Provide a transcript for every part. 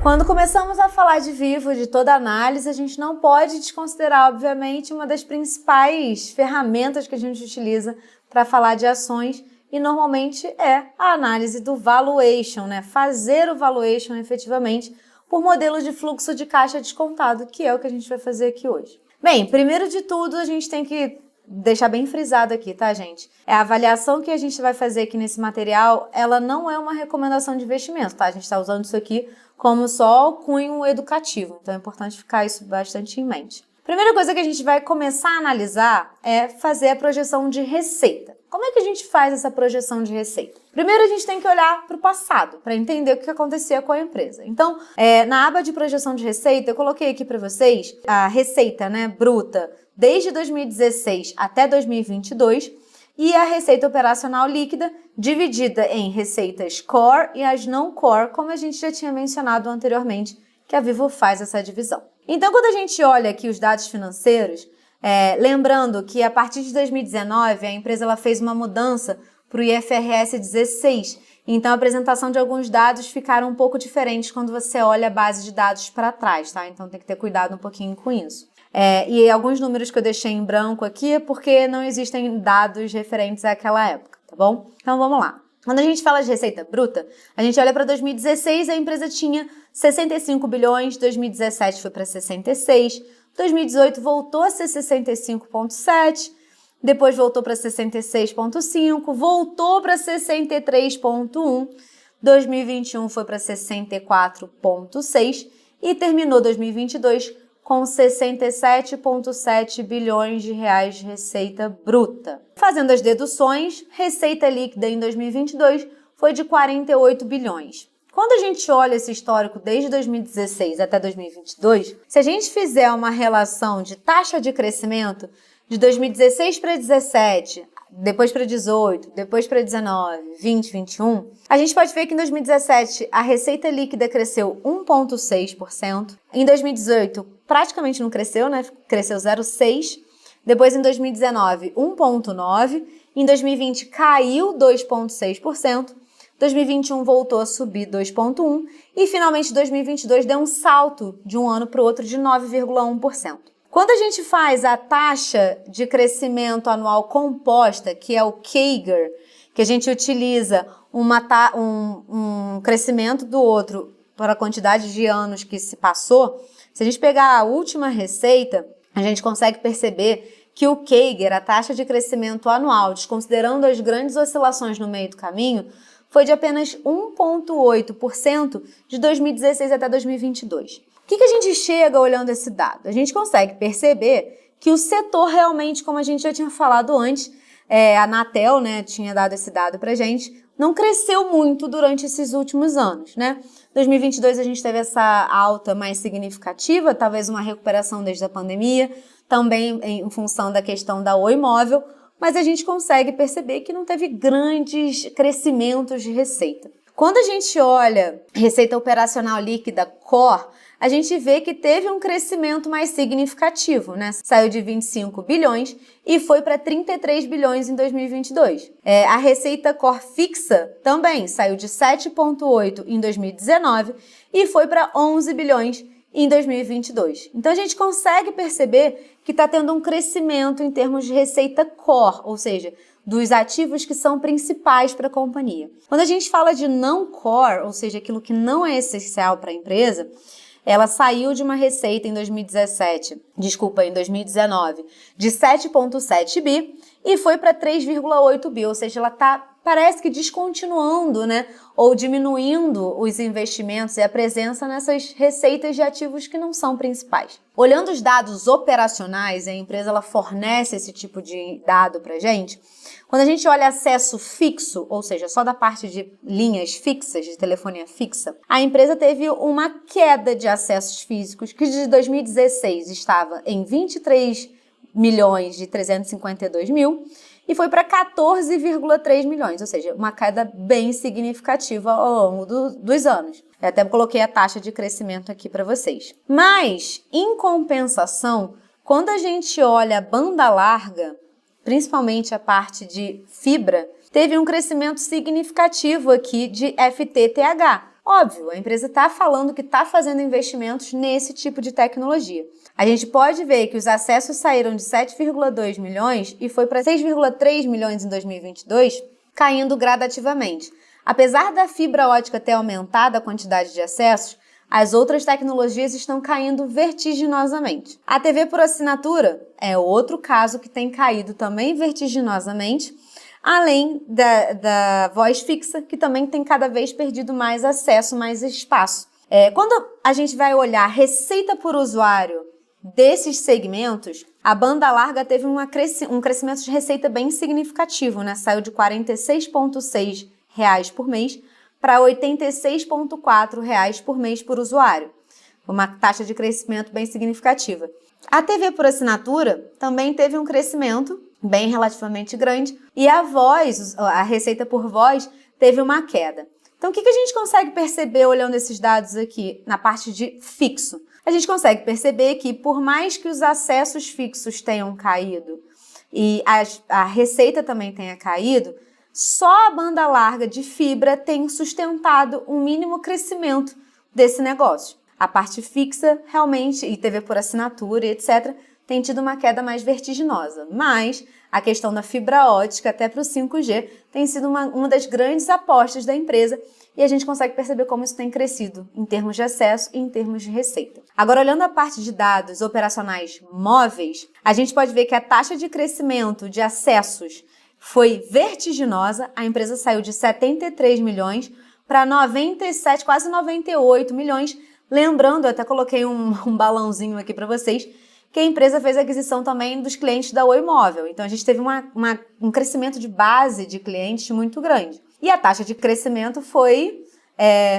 Quando começamos a falar de Vivo, de toda análise, a gente não pode desconsiderar, obviamente, uma das principais ferramentas que a gente utiliza para falar de ações e normalmente é a análise do valuation, né? Fazer o valuation efetivamente por modelo de fluxo de caixa descontado, que é o que a gente vai fazer aqui hoje. Bem, primeiro de tudo, a gente tem que deixar bem frisado aqui, tá, gente? A avaliação que a gente vai fazer aqui nesse material, ela não é uma recomendação de investimento, tá? A gente está usando isso aqui como só cunho educativo, então é importante ficar isso bastante em mente. Primeira coisa que a gente vai começar a analisar é fazer a projeção de receita. Como é que a gente faz essa projeção de receita? Primeiro a gente tem que olhar para o passado, para entender o que acontecia com a empresa. Então, na aba de projeção de receita, eu coloquei aqui para vocês a receita, né, bruta desde 2016 até 2022 e a receita operacional líquida dividida em receitas core e as não core, como a gente já tinha mencionado anteriormente, que a Vivo faz essa divisão. Então, quando a gente olha aqui os dados financeiros, lembrando que a partir de 2019 a empresa ela fez uma mudança para o IFRS 16, então a apresentação de alguns dados ficaram um pouco diferentes quando você olha a base de dados para trás, tá? Então tem que ter cuidado um pouquinho com isso. E alguns números que eu deixei em branco aqui é porque não existem dados referentes àquela época, tá bom? Então vamos lá. Quando a gente fala de receita bruta, a gente olha para 2016, a empresa tinha 65 bilhões, 2017 foi para 66, 2018 voltou a ser 65,7, depois voltou para 66,5, voltou para 63,1, 2021 foi para 64,6 e terminou 2022 com 67,7 bilhões de reais de receita bruta. Fazendo as deduções, receita líquida em 2022 foi de 48 bilhões. Quando a gente olha esse histórico desde 2016 até 2022, se a gente fizer uma relação de taxa de crescimento de 2016 para 17, depois para 18, depois para 19, 20, 21, a gente pode ver que em 2017 a receita líquida cresceu 1,6%, em 2018 praticamente não cresceu, né? Cresceu 0,6%, depois em 2019 1,9%, em 2020 caiu 2,6%, 2021 voltou a subir 2,1% e finalmente 2022 deu um salto de um ano para o outro de 9,1%. Quando a gente faz a taxa de crescimento anual composta, que é o CAGR, que a gente utiliza um crescimento do outro para a quantidade de anos que se passou, se a gente pegar a última receita, a gente consegue perceber que o CAGR, a taxa de crescimento anual, desconsiderando as grandes oscilações no meio do caminho, foi de apenas 1,8% de 2016 até 2022. O que a gente chega olhando esse dado? A gente consegue perceber que o setor realmente, como a gente já tinha falado antes, a Anatel, né, tinha dado esse dado pra gente, não cresceu muito durante esses últimos anos, né? 2022 a gente teve essa alta mais significativa, talvez uma recuperação desde a pandemia, também em função da questão da Oi Móvel, mas a gente consegue perceber que não teve grandes crescimentos de receita. Quando a gente olha receita operacional líquida core, a gente vê que teve um crescimento mais significativo, né? Saiu de 25 bilhões e foi para 33 bilhões em 2022. A receita core fixa também saiu de 7,8 em 2019 e foi para 11 bilhões em 2022. Então a gente consegue perceber que está tendo um crescimento em termos de receita core, ou seja, dos ativos que são principais para a companhia. Quando a gente fala de não core, ou seja, aquilo que não é essencial para a empresa, ela saiu de uma receita em 2019, de 7,7 bi e foi para 3,8 bi, ou seja, ela está, parece que descontinuando, né, ou diminuindo os investimentos e a presença nessas receitas de ativos que não são principais. Olhando os dados operacionais, a empresa ela fornece esse tipo de dado para a gente. Quando a gente olha acesso fixo, ou seja, só da parte de linhas fixas, de telefonia fixa, a empresa teve uma queda de acessos físicos que de 2016 estava em 23 milhões de 352 mil e foi para 14,3 milhões, ou seja, uma queda bem significativa ao longo dos anos. Eu até coloquei a taxa de crescimento aqui para vocês. Mas, em compensação, quando a gente olha a banda larga, principalmente a parte de fibra, teve um crescimento significativo aqui de FTTH. Óbvio, a empresa está falando que está fazendo investimentos nesse tipo de tecnologia. A gente pode ver que os acessos saíram de 7,2 milhões e foi para 6,3 milhões em 2022, caindo gradativamente. Apesar da fibra ótica ter aumentado a quantidade de acessos, as outras tecnologias estão caindo vertiginosamente. A TV por assinatura é outro caso que tem caído também vertiginosamente, além da voz fixa, que também tem cada vez perdido mais acesso, mais espaço. Quando a gente vai olhar receita por usuário desses segmentos, a banda larga teve um crescimento de receita bem significativo, né? Saiu de R$ 46,6 por mês para R$ 86,4 por mês por usuário. Uma taxa de crescimento bem significativa. A TV por assinatura também teve um crescimento bem relativamente grande e a receita por voz teve uma queda. Então, o que a gente consegue perceber olhando esses dados aqui na parte de fixo? A gente consegue perceber que, por mais que os acessos fixos tenham caído e a receita também tenha caído, só a banda larga de fibra tem sustentado um mínimo crescimento desse negócio. A parte fixa, realmente, e TV por assinatura, etc., tem tido uma queda mais vertiginosa. Mas a questão da fibra ótica, até para o 5G, tem sido uma das grandes apostas da empresa e a gente consegue perceber como isso tem crescido em termos de acesso e em termos de receita. Agora, olhando a parte de dados operacionais móveis, a gente pode ver que a taxa de crescimento de acessos foi vertiginosa. A empresa saiu de 73 milhões para 97, quase 98 milhões. Lembrando, eu até coloquei um balãozinho aqui para vocês, que a empresa fez a aquisição também dos clientes da Oi Móvel. Então, a gente teve um crescimento de base de clientes muito grande. E a taxa de crescimento foi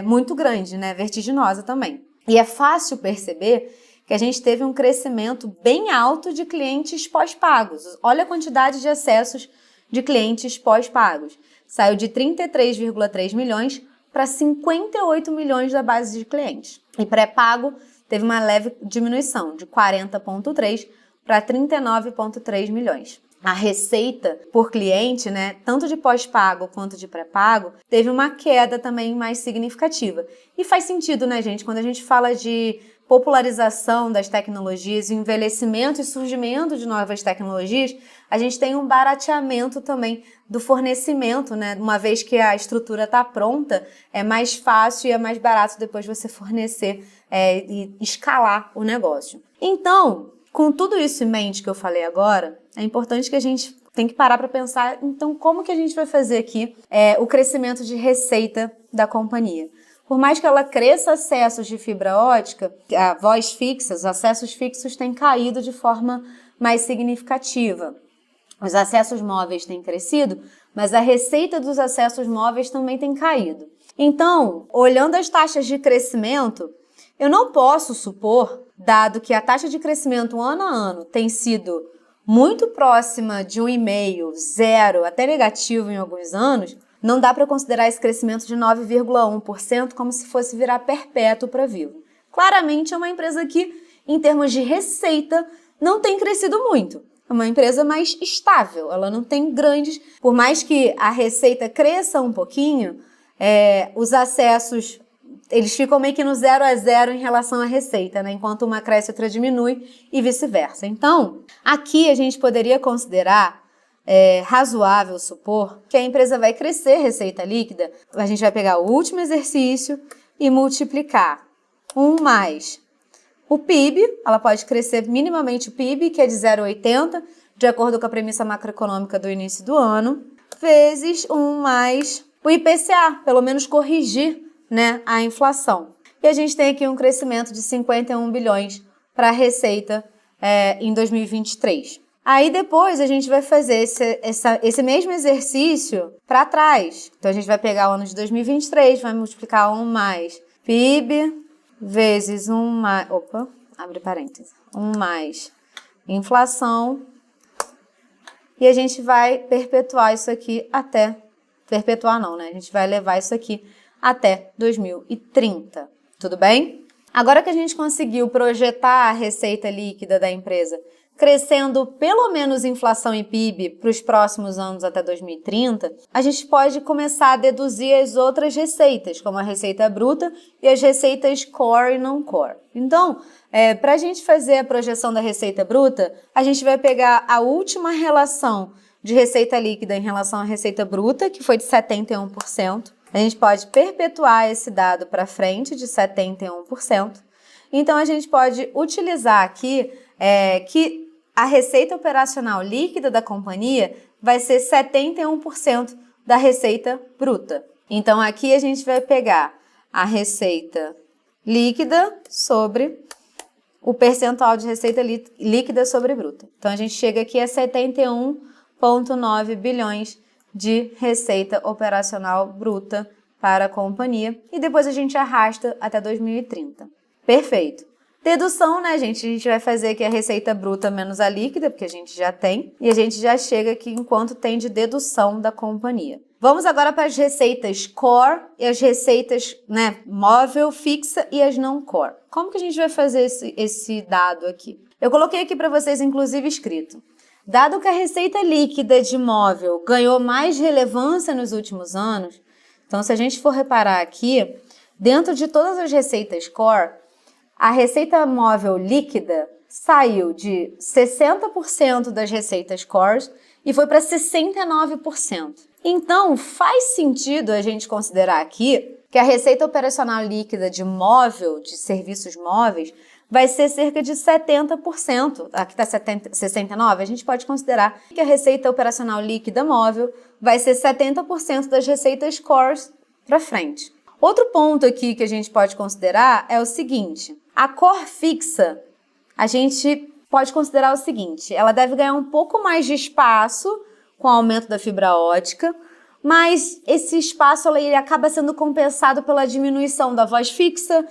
muito grande, né? Vertiginosa também. E é fácil perceber que a gente teve um crescimento bem alto de clientes pós-pagos. Olha a quantidade de acessos de clientes pós-pagos. Saiu de 33,3 milhões para 58 milhões da base de clientes. E pré-pago teve uma leve diminuição, de 40,3 para 39,3 milhões. A receita por cliente, né, tanto de pós-pago quanto de pré-pago, teve uma queda também mais significativa. E faz sentido, né, gente? Quando a gente fala de popularização das tecnologias, envelhecimento e surgimento de novas tecnologias, a gente tem um barateamento também do fornecimento, né? Uma vez que a estrutura está pronta, é mais fácil e é mais barato depois você fornecer e escalar o negócio. Então, com tudo isso em mente que eu falei agora, é importante que a gente tem que parar para pensar, então, como que a gente vai fazer aqui o crescimento de receita da companhia. Por mais que ela cresça acessos de fibra ótica, a voz fixa, os acessos fixos têm caído de forma mais significativa. Os acessos móveis têm crescido, mas a receita dos acessos móveis também tem caído. Então, olhando as taxas de crescimento, eu não posso supor, dado que a taxa de crescimento ano a ano tem sido muito próxima de 1,5, 0, até negativo em alguns anos, não dá para considerar esse crescimento de 9,1% como se fosse virar perpétuo para Vivo. Claramente é uma empresa que, em termos de receita, não tem crescido muito. É uma empresa mais estável, ela não tem grandes... Por mais que a receita cresça um pouquinho, os acessos, eles ficam meio que no 0 a 0 em relação à receita, né? Enquanto uma cresce, outra diminui e vice-versa. Então, aqui a gente poderia considerar razoável supor que a empresa vai crescer receita líquida. A gente vai pegar o último exercício e multiplicar 1 mais o PIB, ela pode crescer minimamente o PIB, que é de 0,80, de acordo com a premissa macroeconômica do início do ano, vezes 1 mais o IPCA, pelo menos corrigir, né, a inflação. E a gente tem aqui um crescimento de 51 bilhões para a receita em 2023. Aí depois a gente vai fazer esse mesmo exercício para trás. Então a gente vai pegar o ano de 2023, vai multiplicar 1 mais PIB vezes 1 mais... Opa, abre parênteses. 1 mais inflação. E a gente vai perpetuar isso aqui até... Perpetuar não, né? A gente vai levar isso aqui até 2030. Tudo bem? Agora que a gente conseguiu projetar a receita líquida da empresa crescendo pelo menos inflação e PIB para os próximos anos até 2030, a gente pode começar a deduzir as outras receitas, como a receita bruta e as receitas core e não core. Então, para a gente fazer a projeção da receita bruta, a gente vai pegar a última relação de receita líquida em relação à receita bruta, que foi de 71%. A gente pode perpetuar esse dado para frente de 71%. Então, a gente pode utilizar aqui que a receita operacional líquida da companhia vai ser 71% da receita bruta. Então, aqui a gente vai pegar a receita líquida sobre o percentual de receita líquida sobre bruta. Então, a gente chega aqui a 71,9 bilhões de receita operacional bruta para a companhia. E depois a gente arrasta até 2030. Perfeito. Dedução, né, gente? A gente vai fazer aqui a receita bruta menos a líquida, porque a gente já tem. E a gente já chega aqui enquanto tem de dedução da companhia. Vamos agora para as receitas core e as receitas, né, móvel, fixa e as não core. Como que a gente vai fazer esse dado aqui? Eu coloquei aqui para vocês, inclusive, escrito. Dado que a receita líquida de móvel ganhou mais relevância nos últimos anos, então se a gente for reparar aqui, dentro de todas as receitas core, a receita móvel líquida saiu de 60% das receitas cores e foi para 69%. Então, faz sentido a gente considerar aqui que a receita operacional líquida de móvel, de serviços móveis, vai ser cerca de 70%. Aqui está 69%, a gente pode considerar que a receita operacional líquida móvel vai ser 70% das receitas cores para frente. Outro ponto aqui que a gente pode considerar é o seguinte: a core fixa, a gente pode considerar o seguinte, ela deve ganhar um pouco mais de espaço com o aumento da fibra ótica, mas esse espaço ele acaba sendo compensado pela diminuição da voz fixa,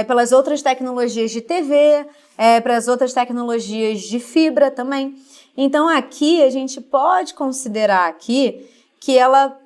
pelas outras tecnologias de TV, pelas outras tecnologias de fibra também. Então aqui a gente pode considerar aqui que ela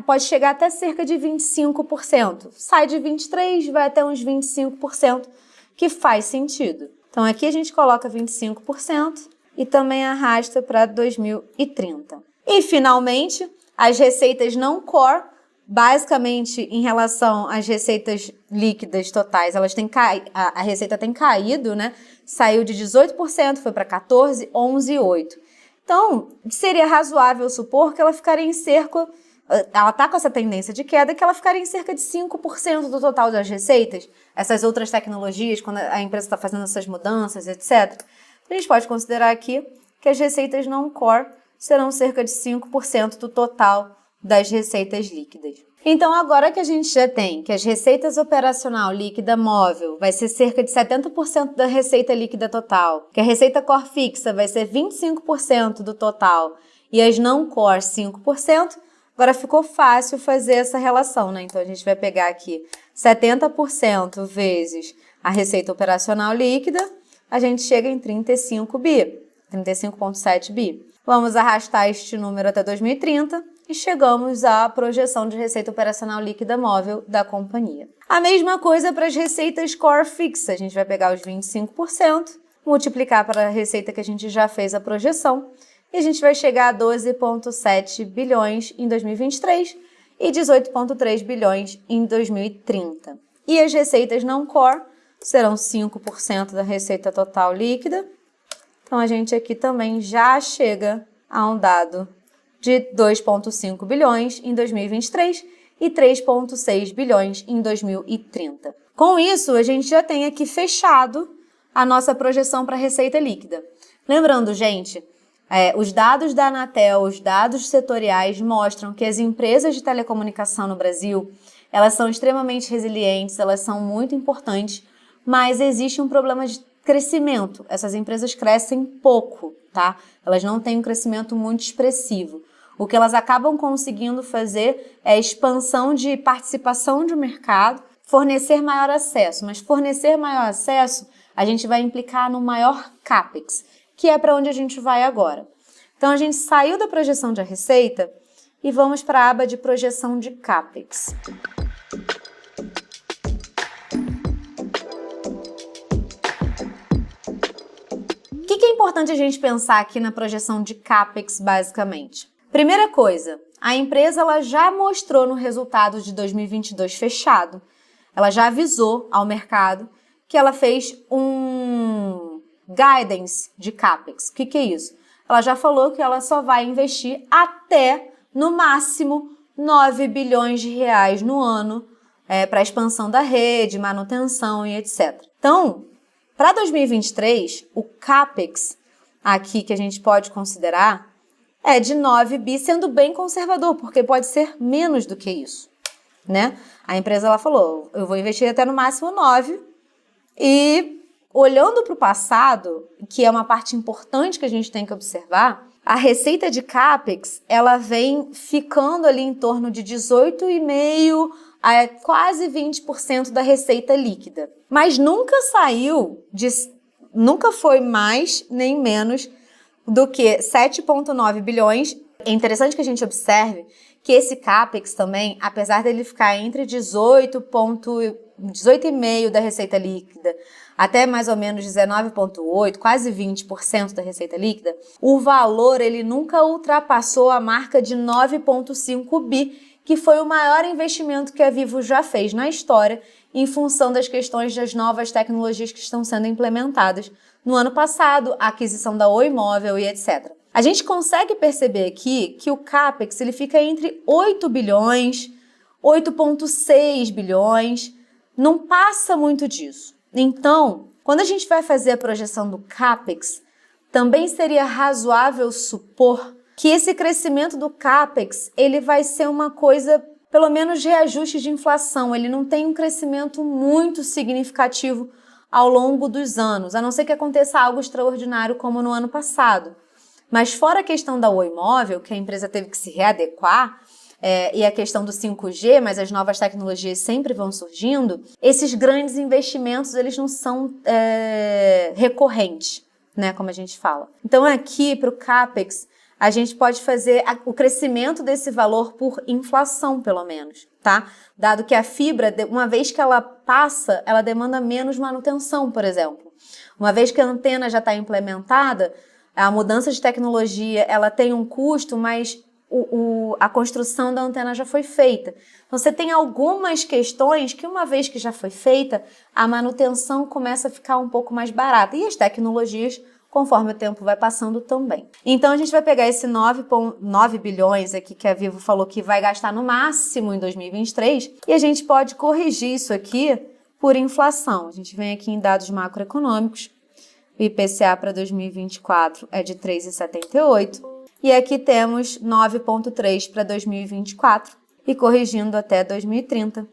pode chegar até cerca de 25%. Sai de 23%, vai até uns 25%, que faz sentido. Então aqui a gente coloca 25% e também arrasta para 2030. E finalmente, as receitas não core, basicamente em relação às receitas líquidas totais, elas têm a receita tem caído, né? Saiu de 18%, foi para 14%, 11% e 8%. Então, seria razoável supor que ela ficaria em cerca... Ela está com essa tendência de queda, que ela ficaria em cerca de 5% do total das receitas, essas outras tecnologias, quando a empresa está fazendo essas mudanças, etc. A gente pode considerar aqui que as receitas não core serão cerca de 5% do total das receitas líquidas. Então, agora que a gente já tem que as receitas operacional líquida móvel vai ser cerca de 70% da receita líquida total, que a receita core fixa vai ser 25% do total e as não core 5%, agora ficou fácil fazer essa relação, né? Então, a gente vai pegar aqui 70% vezes a receita operacional líquida, a gente chega em 35 bi, 35,7 bi. Vamos arrastar este número até 2030 e chegamos à projeção de receita operacional líquida móvel da companhia. A mesma coisa para as receitas core fixa. A gente vai pegar os 25%, multiplicar para a receita que a gente já fez a projeção, e a gente vai chegar a 12,7 bilhões em 2023 e 18,3 bilhões em 2030. E as receitas não core serão 5% da receita total líquida. Então, a gente aqui também já chega a um dado de 2,5 bilhões em 2023 e 3,6 bilhões em 2030. Com isso, a gente já tem aqui fechado a nossa projeção para a receita líquida. Lembrando, gente, os dados da Anatel, os dados setoriais mostram que as empresas de telecomunicação no Brasil, elas são extremamente resilientes, elas são muito importantes, mas existe um problema de crescimento. Essas empresas crescem pouco, tá? Elas não têm um crescimento muito expressivo. O que elas acabam conseguindo fazer é expansão de participação de mercado, fornecer maior acesso. Mas fornecer maior acesso, a gente vai implicar no maior CAPEX, que é para onde a gente vai agora. Então, a gente saiu da projeção de receita e vamos para a aba de projeção de CAPEX. O que é importante a gente pensar aqui na projeção de CAPEX, basicamente? Primeira coisa, a empresa ela já mostrou no resultado de 2022 fechado, ela já avisou ao mercado que ela fez um guidance de CAPEX. O que é isso? Ela já falou que ela só vai investir até, no máximo, 9 bilhões de reais no ano para a expansão da rede, manutenção e etc. Então, para 2023, o CAPEX aqui que a gente pode considerar é de 9 bi, sendo bem conservador, porque pode ser menos do que isso, né? A empresa ela falou, eu vou investir até no máximo 9 e olhando para o passado, que é uma parte importante que a gente tem que observar, a receita de CAPEX, ela vem ficando ali em torno de 18,5% a quase 20% da receita líquida. Mas nunca nunca foi mais nem menos do que 7,9 bilhões. É interessante que a gente observe que esse CAPEX também, apesar dele ficar entre 18,5% da receita líquida até mais ou menos 19,8%, quase 20% da receita líquida, o valor ele nunca ultrapassou a marca de 9,5 bi, que foi o maior investimento que a Vivo já fez na história em função das questões das novas tecnologias que estão sendo implementadas no ano passado, a aquisição da Oi Móvel e etc. A gente consegue perceber aqui que o CAPEX ele fica entre 8 bilhões, 8,6 bilhões, não passa muito disso. Então, quando a gente vai fazer a projeção do CAPEX, também seria razoável supor que esse crescimento do CAPEX ele vai ser uma coisa, pelo menos reajuste de inflação, ele não tem um crescimento muito significativo ao longo dos anos, a não ser que aconteça algo extraordinário como no ano passado. Mas fora a questão da Oi Móvel, que a empresa teve que se readequar, e a questão do 5G, mas as novas tecnologias sempre vão surgindo, esses grandes investimentos eles não são recorrentes, né, como a gente fala. Então aqui para o CAPEX, a gente pode fazer o crescimento desse valor por inflação, pelo menos, tá? Dado que a fibra, uma vez que ela passa, ela demanda menos manutenção, por exemplo. Uma vez que a antena já está implementada, a mudança de tecnologia, ela tem um custo, mas a construção da antena já foi feita. Então, você tem algumas questões que, uma vez que já foi feita, a manutenção começa a ficar um pouco mais barata. E as tecnologias, conforme o tempo vai passando também. Então, a gente vai pegar esse 9 bilhões aqui que a Vivo falou que vai gastar no máximo em 2023 e a gente pode corrigir isso aqui por inflação. A gente vem aqui em dados macroeconômicos. O IPCA para 2024 é de 3,78 e aqui temos 9,3 para 2024 e corrigindo até 2030,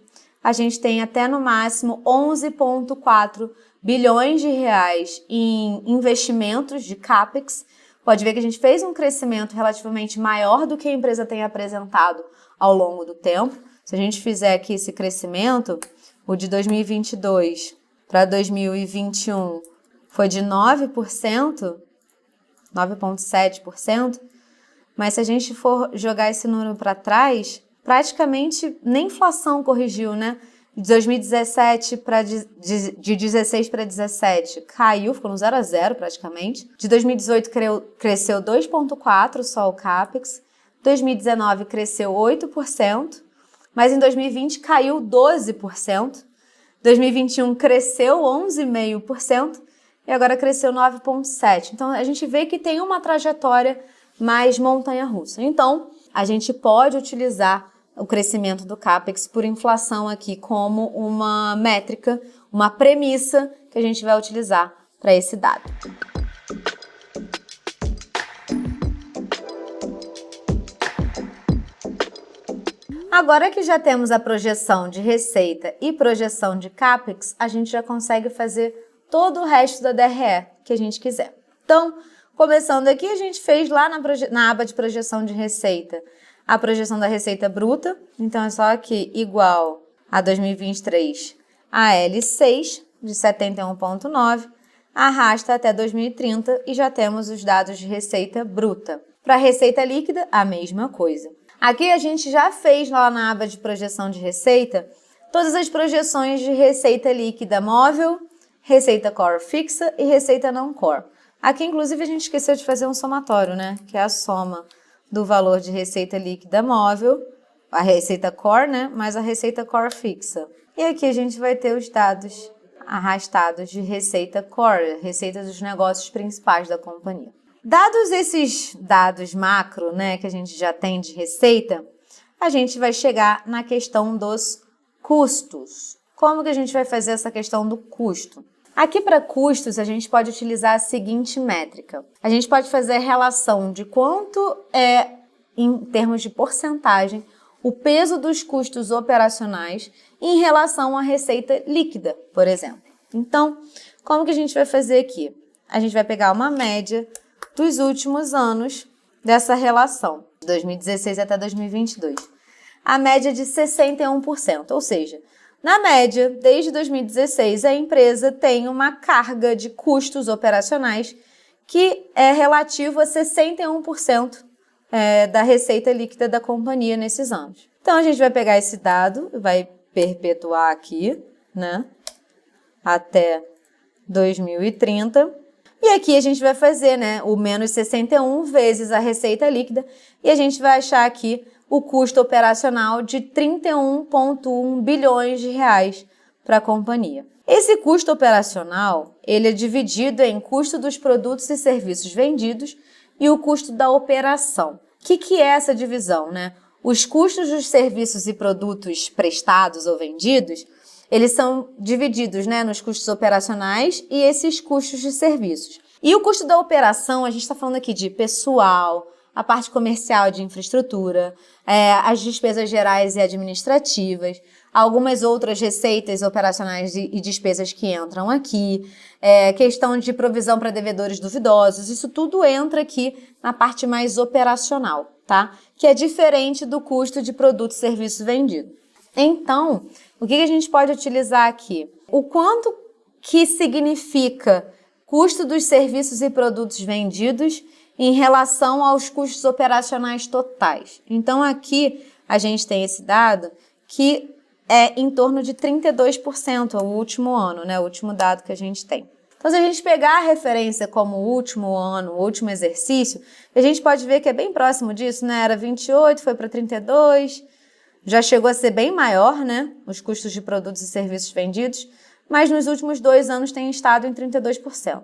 a gente tem até no máximo 11,4 bilhões de reais em investimentos de CAPEX. Pode ver que a gente fez um crescimento relativamente maior do que a empresa tem apresentado ao longo do tempo. Se a gente fizer aqui esse crescimento, o de 2022 para 2021 foi de 9%, 9,7%, mas se a gente for jogar esse número para trás, praticamente nem inflação corrigiu, né? De 2017 de 16 para 17 caiu, ficou no 0 a 0 praticamente. De 2018 cresceu 2,4% só o CAPEX. 2019 cresceu 8%, mas em 2020 caiu 12%. 2021 cresceu 11,5% e agora cresceu 9,7%. Então a gente vê que tem uma trajetória mais montanha-russa. Então a gente pode utilizar o crescimento do CAPEX por inflação aqui como uma métrica, uma premissa que a gente vai utilizar para esse dado. Agora que já temos a projeção de receita e projeção de CAPEX, a gente já consegue fazer todo o resto da DRE que a gente quiser. Então, começando aqui, a gente fez lá na aba de projeção de receita a projeção da receita bruta, então é só aqui igual a 2023 a L6 de 71,9, arrasta até 2030 e já temos os dados de receita bruta. Para a receita líquida, a mesma coisa. Aqui a gente já fez lá na aba de projeção de receita todas as projeções de receita líquida móvel, receita core fixa e receita não core. Aqui, inclusive, a gente esqueceu de fazer um somatório, né? Que é a soma do valor de receita líquida móvel, a receita core, né? Mais a receita core fixa. E aqui a gente vai ter os dados arrastados de receita core, receita dos negócios principais da companhia. Dados esses dados macro, né, que a gente já tem de receita, a gente vai chegar na questão dos custos. Como que a gente vai fazer essa questão do custo? Aqui para custos, a gente pode utilizar a seguinte métrica. A gente pode fazer a relação de quanto é, em termos de porcentagem, o peso dos custos operacionais em relação à receita líquida, por exemplo. Então, como que a gente vai fazer aqui? A gente vai pegar uma média dos últimos anos dessa relação, de 2016 até 2022. A média de 61%, ou seja, na média, desde 2016, a empresa tem uma carga de custos operacionais que é relativo a 61% da receita líquida da companhia nesses anos. Então, a gente vai pegar esse dado, vai perpetuar aqui, né, até 2030. E aqui a gente vai fazer, né, o menos 61 vezes a receita líquida e a gente vai achar aqui o custo operacional de 31,1 bilhões de reais para a companhia. Esse custo operacional, ele é dividido em custo dos produtos e serviços vendidos e o custo da operação. O que é essa divisão, né? Os custos dos serviços e produtos prestados ou vendidos, eles são divididos, né, nos custos operacionais e esses custos de serviços. E o custo da operação, a gente está falando aqui de pessoal, a parte comercial de infraestrutura, as despesas gerais e administrativas, algumas outras receitas operacionais e despesas que entram aqui, questão de provisão para devedores duvidosos, isso tudo entra aqui na parte mais operacional, tá? Que é diferente do custo de produto e serviço vendido. Então, o que a gente pode utilizar aqui? O quanto que significa custo dos serviços e produtos vendidos em relação aos custos operacionais totais. Então, aqui a gente tem esse dado que é em torno de 32% ao último ano, né? O último dado que a gente tem. Então, se a gente pegar a referência como o último ano, o último exercício, a gente pode ver que é bem próximo disso, né? Era 28, foi para 32, já chegou a ser bem maior, né? Os custos de produtos e serviços vendidos, mas nos últimos 2 anos tem estado em 32%.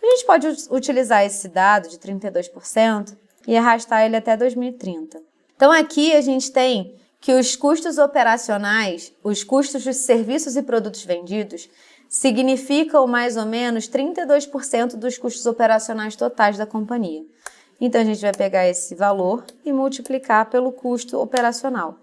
A gente pode utilizar esse dado de 32% e arrastar ele até 2030. Então, aqui a gente tem que os custos operacionais, os custos dos serviços e produtos vendidos, significam mais ou menos 32% dos custos operacionais totais da companhia. Então, a gente vai pegar esse valor e multiplicar pelo custo operacional.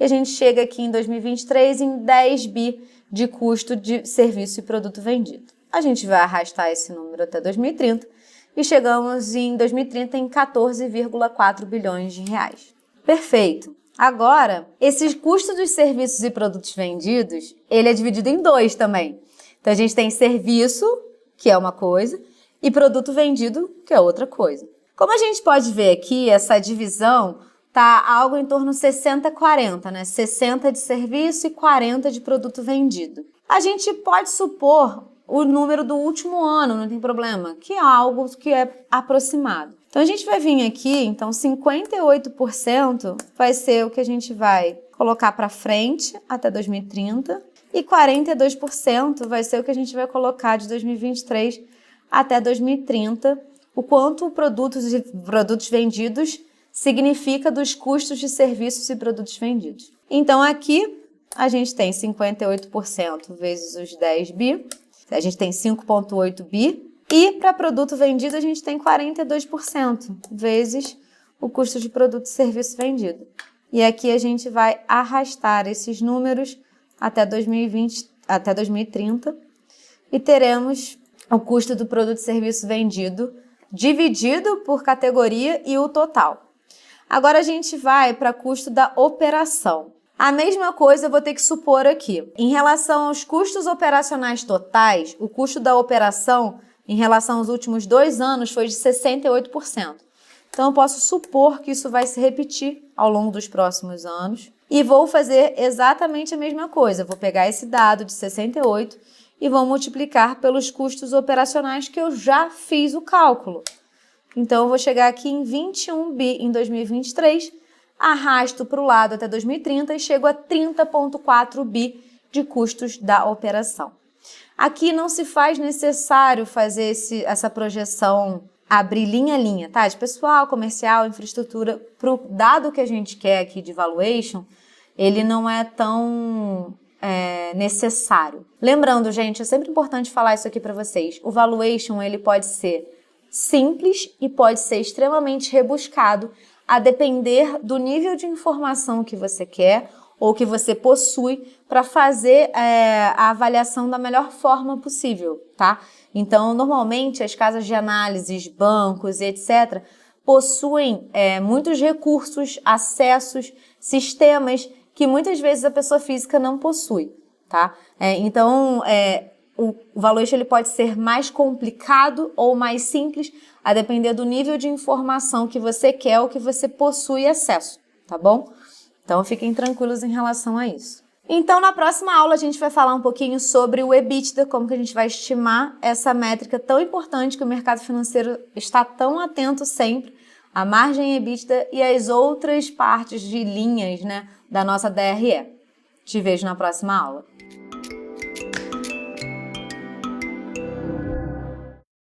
E a gente chega aqui em 2023 em 10 bi de custo de serviço e produto vendido. A gente vai arrastar esse número até 2030 e chegamos em 2030 em 14,4 bilhões de reais. Perfeito! Agora, esse custo dos serviços e produtos vendidos, ele é dividido em 2 também. Então, a gente tem serviço, que é uma coisa, e produto vendido, que é outra coisa. Como a gente pode ver aqui, essa divisão tá algo em torno de 60-40, né? 60 de serviço e 40 de produto vendido. A gente pode supor o número do último ano, não tem problema, que é algo que é aproximado. Então, a gente vai vir aqui, então 58% vai ser o que a gente vai colocar para frente até 2030 e 42% vai ser o que a gente vai colocar de 2023 até 2030, o quanto produtos vendidos significa dos custos de serviços e produtos vendidos. Então, aqui a gente tem 58% vezes os 10 bi, a gente tem 5,8 bi, e para produto vendido a gente tem 42% vezes o custo de produto e serviço vendido. E aqui a gente vai arrastar esses números até 2030 e teremos o custo do produto e serviço vendido dividido por categoria e o total. Agora a gente vai para custo da operação. A mesma coisa eu vou ter que supor aqui. Em relação aos custos operacionais totais, o custo da operação em relação aos últimos 2 anos foi de 68%. Então eu posso supor que isso vai se repetir ao longo dos próximos anos e vou fazer exatamente a mesma coisa. Vou pegar esse dado de 68% e vou multiplicar pelos custos operacionais que eu já fiz o cálculo. Então, eu vou chegar aqui em 21 bi em 2023, arrasto para o lado até 2030 e chego a 30,4 bi de custos da operação. Aqui não se faz necessário fazer essa projeção, abrir linha a linha, tá? De pessoal, comercial, infraestrutura, para o dado que a gente quer aqui de valuation, ele não é tão necessário. Lembrando, gente, é sempre importante falar isso aqui para vocês, o valuation ele pode ser simples e pode ser extremamente rebuscado, a depender do nível de informação que você quer ou que você possui para fazer a avaliação da melhor forma possível, tá? Então, normalmente, as casas de análises, bancos e etc., possuem muitos recursos, acessos, sistemas que muitas vezes a pessoa física não possui, tá? Então, o valuation ele pode ser mais complicado ou mais simples, a depender do nível de informação que você quer ou que você possui acesso, tá bom? Então, fiquem tranquilos em relação a isso. Então, na próxima aula, a gente vai falar um pouquinho sobre o EBITDA, como que a gente vai estimar essa métrica tão importante que o mercado financeiro está tão atento sempre, a margem EBITDA e as outras partes de linhas, né, da nossa DRE. Te vejo na próxima aula.